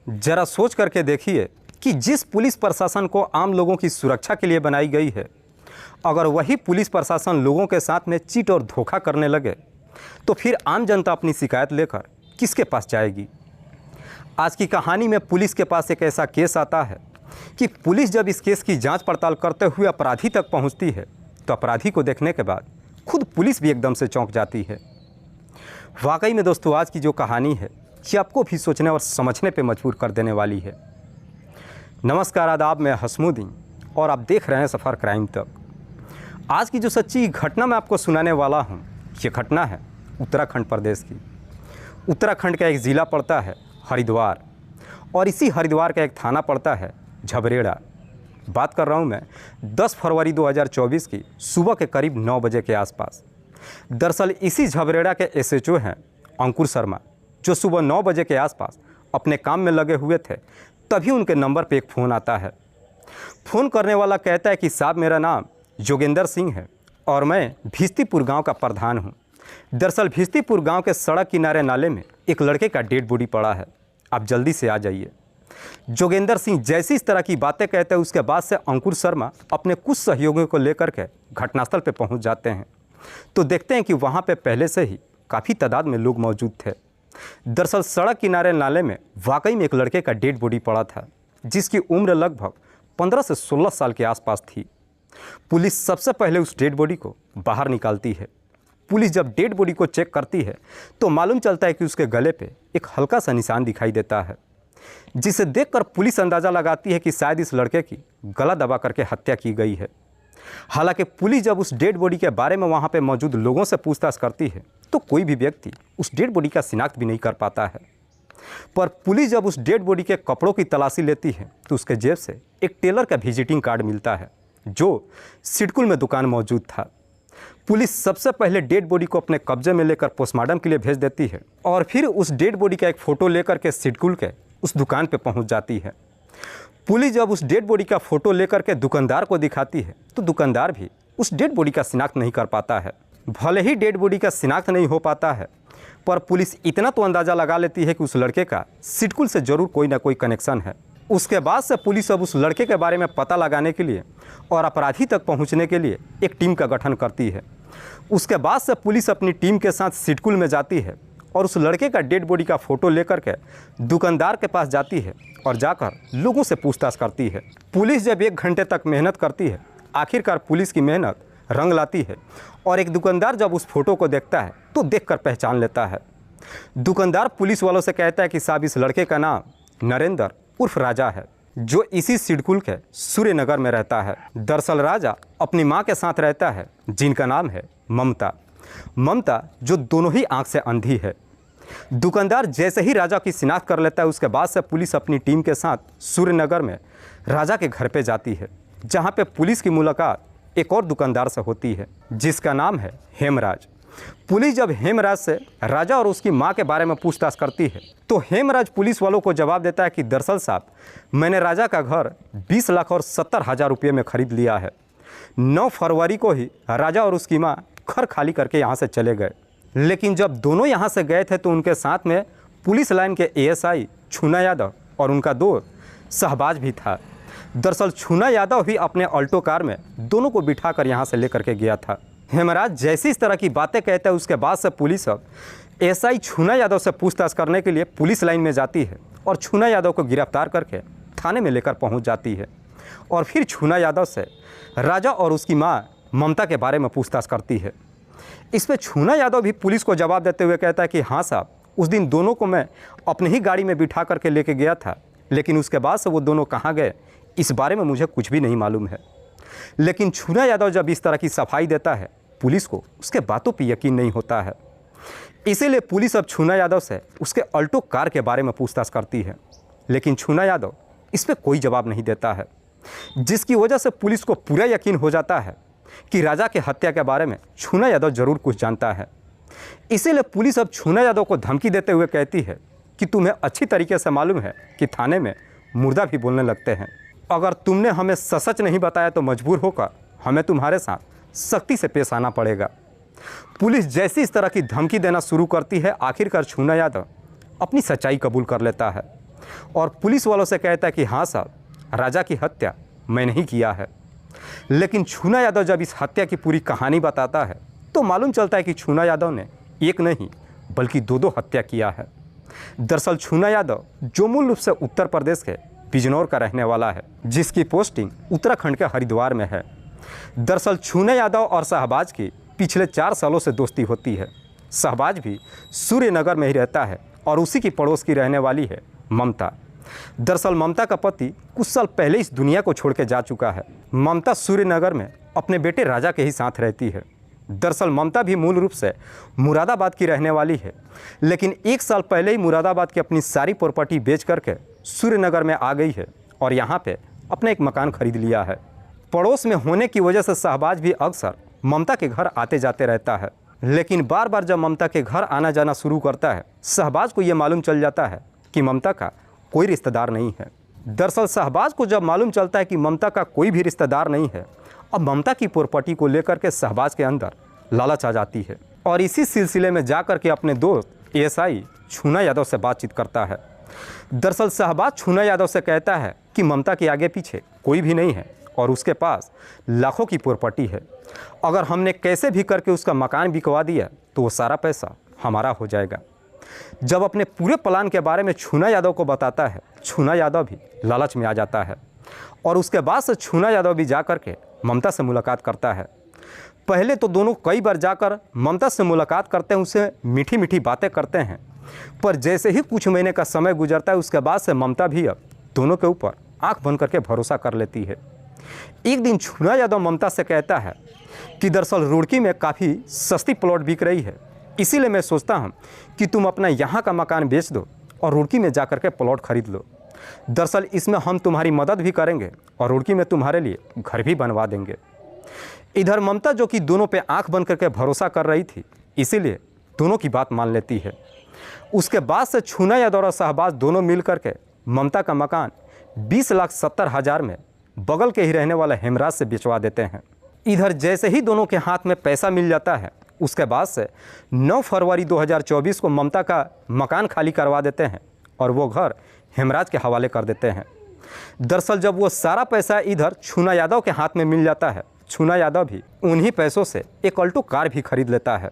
जरा सोच करके देखिए कि जिस पुलिस प्रशासन को आम लोगों की सुरक्षा के लिए बनाई गई है, अगर वही पुलिस प्रशासन लोगों के साथ में चीट और धोखा करने लगे तो फिर आम जनता अपनी शिकायत लेकर किसके पास जाएगी। आज की कहानी में पुलिस के पास एक ऐसा केस आता है कि पुलिस जब इस केस की जांच पड़ताल करते हुए अपराधी तक पहुंचती है तो अपराधी को देखने के बाद खुद पुलिस भी एकदम से चौंक जाती है। वाकई में दोस्तों, आज की जो कहानी है ये आपको भी सोचने और समझने पे मजबूर कर देने वाली है। नमस्कार, आदाब, मैं हसमुद्दीन और आप देख रहे हैं सफ़र क्राइम तक। आज की जो सच्ची घटना मैं आपको सुनाने वाला हूँ, ये घटना है उत्तराखंड प्रदेश की। उत्तराखंड का एक ज़िला पड़ता है हरिद्वार और इसी हरिद्वार का एक थाना पड़ता है झबरेड़ा। बात कर रहा हूँ मैं 10 फरवरी 2024 की सुबह के करीब 9 बजे के आसपास। दरअसल इसी झबरेड़ा के एसएचओ हैं अंकुर शर्मा, जो सुबह 9 बजे के आसपास अपने काम में लगे हुए थे। तभी उनके नंबर पे एक फ़ोन आता है। फ़ोन करने वाला कहता है कि साहब, मेरा नाम जोगेंद्र सिंह है और मैं भिस्तीपुर गांव का प्रधान हूं। दरअसल भिस्तीपुर गांव के सड़क किनारे नाले में एक लड़के का डेड बॉडी पड़ा है, आप जल्दी से आ जाइए। जोगेंद्र सिंह जैसी इस तरह की बातें कहते हैं, उसके बाद से अंकुर शर्मा अपने कुछ सहयोगियों को लेकर के घटनास्थल पर पहुँच जाते हैं। तो देखते हैं कि वहाँ पर पहले से ही काफ़ी तादाद में लोग मौजूद थे। दरअसल सड़क किनारे नाले में वाकई में एक लड़के का डेड बॉडी पड़ा था, जिसकी उम्र लगभग 15 से 16 साल के आसपास थी। पुलिस सबसे पहले उस डेड बॉडी को बाहर निकालती है। पुलिस जब डेड बॉडी को चेक करती है तो मालूम चलता है कि उसके गले पे एक हल्का सा निशान दिखाई देता है, जिसे देखकर पुलिस अंदाज़ा लगाती है कि शायद इस लड़के की गला दबा करके हत्या की गई है। हालांकि पुलिस जब उस डेड बॉडी के बारे में वहाँ पे मौजूद लोगों से पूछताछ करती है तो कोई भी व्यक्ति उस डेड बॉडी का शिनाख्त भी नहीं कर पाता है। पर पुलिस जब उस डेड बॉडी के कपड़ों की तलाशी लेती है तो उसके जेब से एक टेलर का विजिटिंग कार्ड मिलता है, जो सिडकुल में दुकान मौजूद था। पुलिस सबसे पहले डेड बॉडी को अपने कब्जे में लेकर पोस्टमार्टम के लिए भेज देती है और फिर उस डेड बॉडी का एक फ़ोटो लेकर के सिडकुल के उस दुकान पर पहुँच जाती है। पुलिस जब उस डेड बॉडी का फ़ोटो लेकर के दुकानदार को दिखाती है तो दुकानदार भी उस डेड बॉडी का शिनाख्त नहीं कर पाता है। भले ही डेड बॉडी का शिनाख्त नहीं हो पाता है, पर पुलिस इतना तो अंदाज़ा लगा लेती है कि उस लड़के का सिडकुल से ज़रूर कोई ना कोई कनेक्शन है। उसके बाद से पुलिस अब उस लड़के के बारे में पता लगाने के लिए और अपराधी तक पहुंचने के लिए एक टीम का गठन करती है। उसके बाद से पुलिस अपनी टीम के साथ सिडकुल में जाती है और उस लड़के का डेड बॉडी का फ़ोटो लेकर के दुकानदार के पास जाती है और जाकर लोगों से पूछताछ करती है। पुलिस जब 1 घंटे तक मेहनत करती है, आखिरकार पुलिस की मेहनत रंग लाती है और एक दुकानदार जब उस फोटो को देखता है तो देखकर पहचान लेता है। दुकानदार पुलिस वालों से कहता है कि साहब, इस लड़के का नाम नरेंद्र उर्फ राजा है, जो इसी सिडकुल के सूर्यनगर में रहता है। दरअसल राजा अपनी माँ के साथ रहता है, जिनका नाम है ममता। ममता जो दोनों ही आंख से अंधी है। दुकानदार जैसे ही राजा की शिनाख्त कर लेता है, उसके बाद से पुलिस अपनी टीम के साथ सूर्यनगर में राजा के घर पे जाती है, जहाँ पे पुलिस की मुलाकात एक और दुकानदार से होती है, जिसका नाम है हेमराज। पुलिस जब हेमराज से राजा और उसकी मां के बारे में पूछताछ करती है तो हेमराज पुलिस वालों को जवाब देता है कि दरअसल साहब, मैंने राजा का घर 20 लाख और 70 हज़ार रुपये में ख़रीद लिया है। 9 फरवरी को ही राजा और उसकी मां घर खाली करके यहाँ से चले गए। लेकिन जब दोनों यहाँ से गए थे तो उनके साथ में पुलिस लाइन के एएसआई छूना यादव और उनका दोस्त शहबाज भी था। दरअसल छूना यादव भी अपने अल्टो कार में दोनों को बिठाकर यहाँ से लेकर के गया था। हेमराज जैसी इस तरह की बातें कहते हैं, उसके बाद से पुलिस अब एएसआई छूना यादव से पूछताछ करने के लिए पुलिस लाइन में जाती है और छूना यादव को गिरफ्तार करके थाने में लेकर पहुँच जाती है और फिर छूना यादव से राजा और उसकी माँ ममता के बारे में पूछताछ करती है। इस पर छूना यादव भी पुलिस को जवाब देते हुए कहता है कि हाँ साहब, उस दिन दोनों को मैं अपनी ही गाड़ी में बिठा करके लेके गया था, लेकिन उसके बाद से वो दोनों कहाँ गए इस बारे में मुझे कुछ भी नहीं मालूम है। लेकिन छूना यादव जब इस तरह की सफाई देता है, पुलिस को उसके बातों पर यकीन नहीं होता है। इसीलिए पुलिस अब छूना यादव से उसके अल्टो कार के बारे में पूछताछ करती है, लेकिन छूना यादव इस पर कोई जवाब नहीं देता है, जिसकी वजह से पुलिस को पूरा यकीन हो जाता है कि राजा के हत्या के बारे में छूना यादव ज़रूर कुछ जानता है। इसीलिए पुलिस अब छूना यादव को धमकी देते हुए कहती है कि तुम्हें अच्छी तरीके से मालूम है कि थाने में मुर्दा भी बोलने लगते हैं। अगर तुमने हमें सच नहीं बताया तो मजबूर होकर हमें तुम्हारे साथ सख्ती से पेश आना पड़ेगा। पुलिस जैसी इस तरह की धमकी देना शुरू करती है, आखिरकार छूना यादव अपनी सच्चाई कबूल कर लेता है और पुलिस वालों से कहता है कि हाँ साहब, राजा की हत्या मैंने ही किया है। लेकिन छूना यादव जब इस हत्या की पूरी कहानी बताता है तो मालूम चलता है कि छूना यादव ने एक नहीं बल्कि दो हत्या किया है। दरअसल छूना यादव जो मूल रूप से उत्तर प्रदेश के बिजनौर का रहने वाला है, जिसकी पोस्टिंग उत्तराखंड के हरिद्वार में है। दरअसल छूना यादव और शहबाज की पिछले 4 सालों से दोस्ती होती है। शहबाज भी सूर्यनगर में ही रहता है और उसी की पड़ोस की रहने वाली है ममता। दरअसल ममता का पति कुछ साल पहले इस दुनिया को छोड़ के जा चुका है। ममता सूर्यनगर में अपने बेटे राजा के ही साथ रहती है। दरअसल ममता भी मूल रूप से मुरादाबाद की रहने वाली है, लेकिन 1 साल पहले ही मुरादाबाद की अपनी सारी प्रॉपर्टी बेच करके सूर्यनगर में आ गई है और यहाँ पे अपना एक मकान खरीद लिया है। पड़ोस में होने की वजह से शहबाज भी अक्सर ममता के घर आते जाते रहता है, लेकिन बार बार जब ममता के घर आना जाना शुरू करता है, शहबाज को ये मालूम चल जाता है कि ममता का कोई रिश्तेदार नहीं है। दरअसल शहबाज को जब मालूम चलता है कि ममता का कोई भी रिश्तेदार नहीं है, अब ममता की प्रॉपर्टी को लेकर के शहबाज के अंदर लालच आ जाती है और इसी सिलसिले में जाकर के अपने दोस्त एएसआई छूना यादव से बातचीत करता है। दरअसल शहबाज छूना यादव से कहता है कि ममता के आगे पीछे कोई भी नहीं है और उसके पास लाखों की प्रॉपर्टी है। अगर हमने कैसे भी करके उसका मकान बिकवा दिया तो वो सारा पैसा हमारा हो जाएगा। जब अपने पूरे प्लान के बारे में छूना यादव को बताता है, छूना यादव भी लालच में आ जाता है और उसके बाद से छूना यादव भी जा कर के ममता से मुलाकात करता है। पहले तो दोनों कई बार जाकर ममता से मुलाकात करते हैं, उससे मीठी मीठी बातें करते हैं, पर जैसे ही कुछ महीने का समय गुजरता है उसके बाद से ममता भी अब दोनों के ऊपर आंख बंद करके भरोसा कर लेती है। एक दिन छूना यादव ममता से कहता है कि दरअसल रुड़की में काफ़ी सस्ती प्लॉट बिक रही है, इसीलिए मैं सोचता हूँ कि तुम अपना यहाँ का मकान बेच दो और रुड़की में जा कर के प्लॉट खरीद लो। दरअसल इसमें हम तुम्हारी मदद भी करेंगे और रुड़की में तुम्हारे लिए घर भी बनवा देंगे। इधर ममता जो कि दोनों पे आंख बंद करके भरोसा कर रही थी, इसीलिए दोनों की बात मान लेती है। उसके बाद से छूना यादव और शहबाज दोनों मिल करके ममता का मकान 20,70,000 में बगल के ही रहने वाला हेमराज से बेचवा देते हैं। इधर जैसे ही दोनों के हाथ में पैसा मिल जाता है, उसके बाद से 9 फरवरी 2024 को ममता का मकान खाली करवा देते हैं और वो घर हेमराज के हवाले कर देते हैं। दरअसल जब वो सारा पैसा इधर छूना यादव के हाथ में मिल जाता है, छूना यादव भी उन्हीं पैसों से एक अल्टो कार भी खरीद लेता है।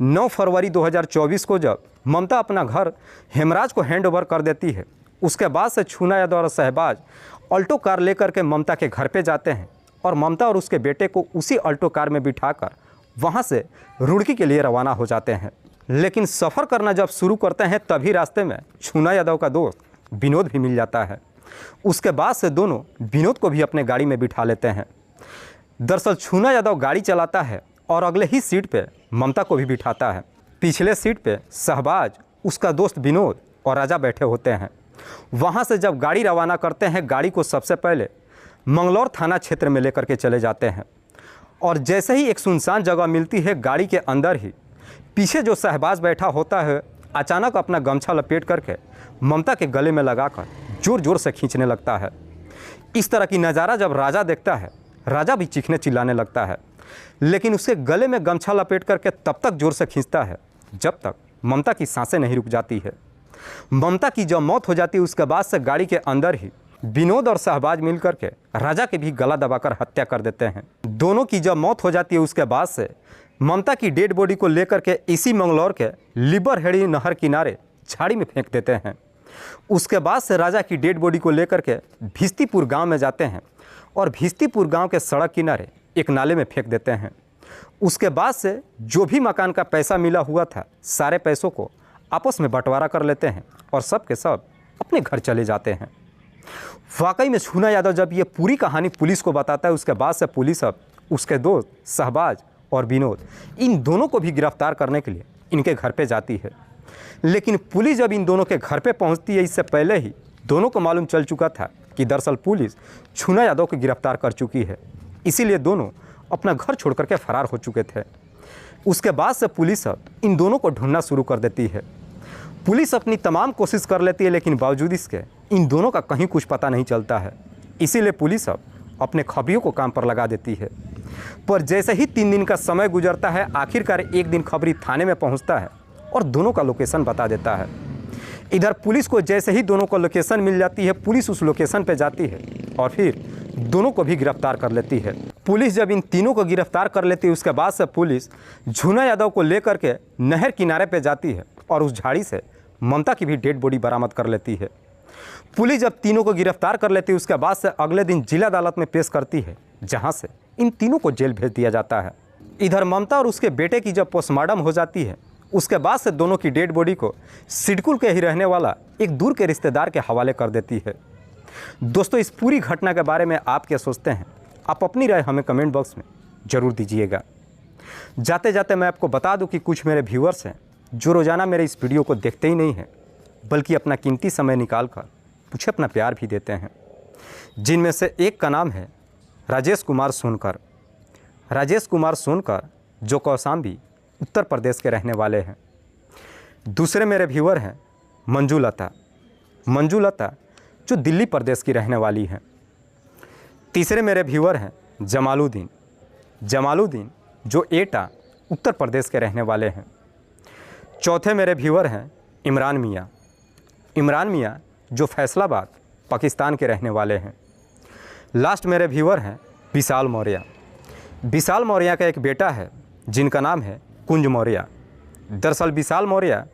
9 फरवरी 2024 को जब ममता अपना घर हेमराज को हैंड ओवर कर देती है, उसके बाद से छूना यादव और शहबाज अल्टो कार लेकर के ममता के घर पे जाते हैं और ममता और उसके बेटे को उसी अल्टो कार में बिठाकर वहाँ से रुड़की के लिए रवाना हो जाते हैं। लेकिन सफ़र करना जब शुरू करते हैं तभी रास्ते में छूना यादव का दोस्त विनोद भी मिल जाता है। उसके बाद से दोनों विनोद को भी अपने गाड़ी में बिठा लेते हैं। दरअसल छूना यादव गाड़ी चलाता है और अगले ही सीट पे ममता को भी बिठाता है। पिछले सीट पे शहबाज, उसका दोस्त विनोद और राजा बैठे होते हैं। वहाँ से जब गाड़ी रवाना करते हैं, गाड़ी को सबसे पहले मंगलौर थाना क्षेत्र में लेकर के चले जाते हैं और जैसे ही एक सुनसान जगह मिलती है, गाड़ी के अंदर ही पीछे जो शहबाज बैठा होता है अचानक अपना गमछा लपेट करके ममता के गले में लगाकर ज़ोर ज़ोर से खींचने लगता है। इस तरह की नज़ारा जब राजा देखता है, राजा भी चीखने चिल्लाने लगता है, लेकिन उसके गले में गमछा लपेट करके तब तक ज़ोर से खींचता है जब तक ममता की सांसें नहीं रुक जाती है। ममता की जब मौत हो जाती है उसके बाद से गाड़ी के अंदर ही विनोद और शहबाज मिलकर के राजा के भी गला दबाकर हत्या कर देते हैं। दोनों की जब मौत हो जाती है उसके बाद से ममता की डेड बॉडी को लेकर के इसी मंगलौर के लिबरहेड़ी नहर किनारे झाड़ी में फेंक देते हैं। उसके बाद से राजा की डेड बॉडी को लेकर के भिस्तीपुर गांव में जाते हैं और भिस्तीपुर गांव के सड़क किनारे एक नाले में फेंक देते हैं। उसके बाद से जो भी मकान का पैसा मिला हुआ था, सारे पैसों को आपस में बंटवारा कर लेते हैं और सब के सब अपने घर चले जाते हैं। वाकई में छूना यादव जब ये पूरी कहानी पुलिस को बताता है, उसके बाद से पुलिस अब उसके दोस्त शहबाज और विनोद, इन दोनों को भी गिरफ्तार करने के लिए इनके घर पे जाती है। लेकिन पुलिस जब इन दोनों के घर पे पहुंचती है, इससे पहले ही दोनों को मालूम चल चुका था कि दरअसल पुलिस छूना यादव को गिरफ्तार कर चुकी है, इसीलिए दोनों अपना घर छोड़ करके फरार हो चुके थे। उसके बाद से पुलिस अब इन दोनों को ढूंढना शुरू कर देती है। पुलिस अपनी तमाम कोशिश कर लेती है, लेकिन बावजूद इसके इन दोनों का कहीं कुछ पता नहीं चलता है। इसीलिए पुलिस अब अपने खबरियों को काम पर लगा देती है। पर जैसे ही 3 दिन का समय गुजरता है, आखिरकार एक दिन खबरी थाने में पहुंचता है और दोनों का लोकेशन बता देता है। इधर पुलिस को जैसे ही दोनों को लोकेशन मिल जाती है, पुलिस उस लोकेशन पर जाती है और फिर दोनों को भी गिरफ्तार कर लेती है। पुलिस जब इन तीनों को गिरफ्तार कर लेती है, उसके बाद से पुलिस झूना यादव को लेकर के नहर किनारे पे जाती है और उस झाड़ी से ममता की भी डेड बॉडी बरामद कर लेती है। पुलिस जब तीनों को गिरफ्तार कर लेती है, उसके बाद से अगले दिन जिला अदालत में पेश करती है, जहां से इन तीनों को जेल भेज दिया जाता है। इधर ममता और उसके बेटे की जब पोस्टमार्टम हो जाती है, उसके बाद से दोनों की डेड बॉडी को सिडकुल के ही रहने वाला एक दूर के रिश्तेदार के हवाले कर देती है। दोस्तों, इस पूरी घटना के बारे में आप क्या सोचते हैं? आप अपनी राय हमें कमेंट बॉक्स में ज़रूर दीजिएगा। जाते जाते मैं आपको बता दूं कि कुछ मेरे व्यूअर्स हैं जो रोज़ाना मेरे इस वीडियो को देखते ही नहीं हैं, बल्कि अपना कीमती समय निकाल कर मुझे अपना प्यार भी देते हैं, जिनमें से एक का नाम है राजेश कुमार सोनकर। राजेश कुमार सोनकर जो कौशाम्बी उत्तर प्रदेश के रहने वाले हैं। दूसरे मेरे व्यूअर हैं मंजू लता। मंजू लता जो दिल्ली प्रदेश की रहने वाली हैं। तीसरे मेरे व्यूअर हैं जमालुद्दीन। जमालुद्दीन जो एटा उत्तर प्रदेश के रहने वाले हैं। चौथे मेरे व्यूअर हैं इमरान मियाँ। इमरान मियाँ जो फैसलाबाद पाकिस्तान के रहने वाले हैं। लास्ट मेरे व्यूअर हैं विशाल मौर्य। विशाल मौर्य का एक बेटा है जिनका नाम है कुंज मौर्य। दरअसल विशाल मौर्य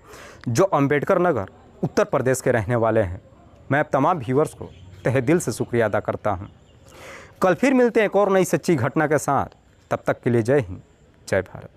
जो अंबेडकर नगर उत्तर प्रदेश के रहने वाले हैं। मैं अब तमाम व्यूअर्स को तहे दिल से शुक्रिया अदा करता हूं। कल फिर मिलते हैं एक और नई सच्ची घटना के साथ। तब तक के लिए जय हिंद, जय भारत।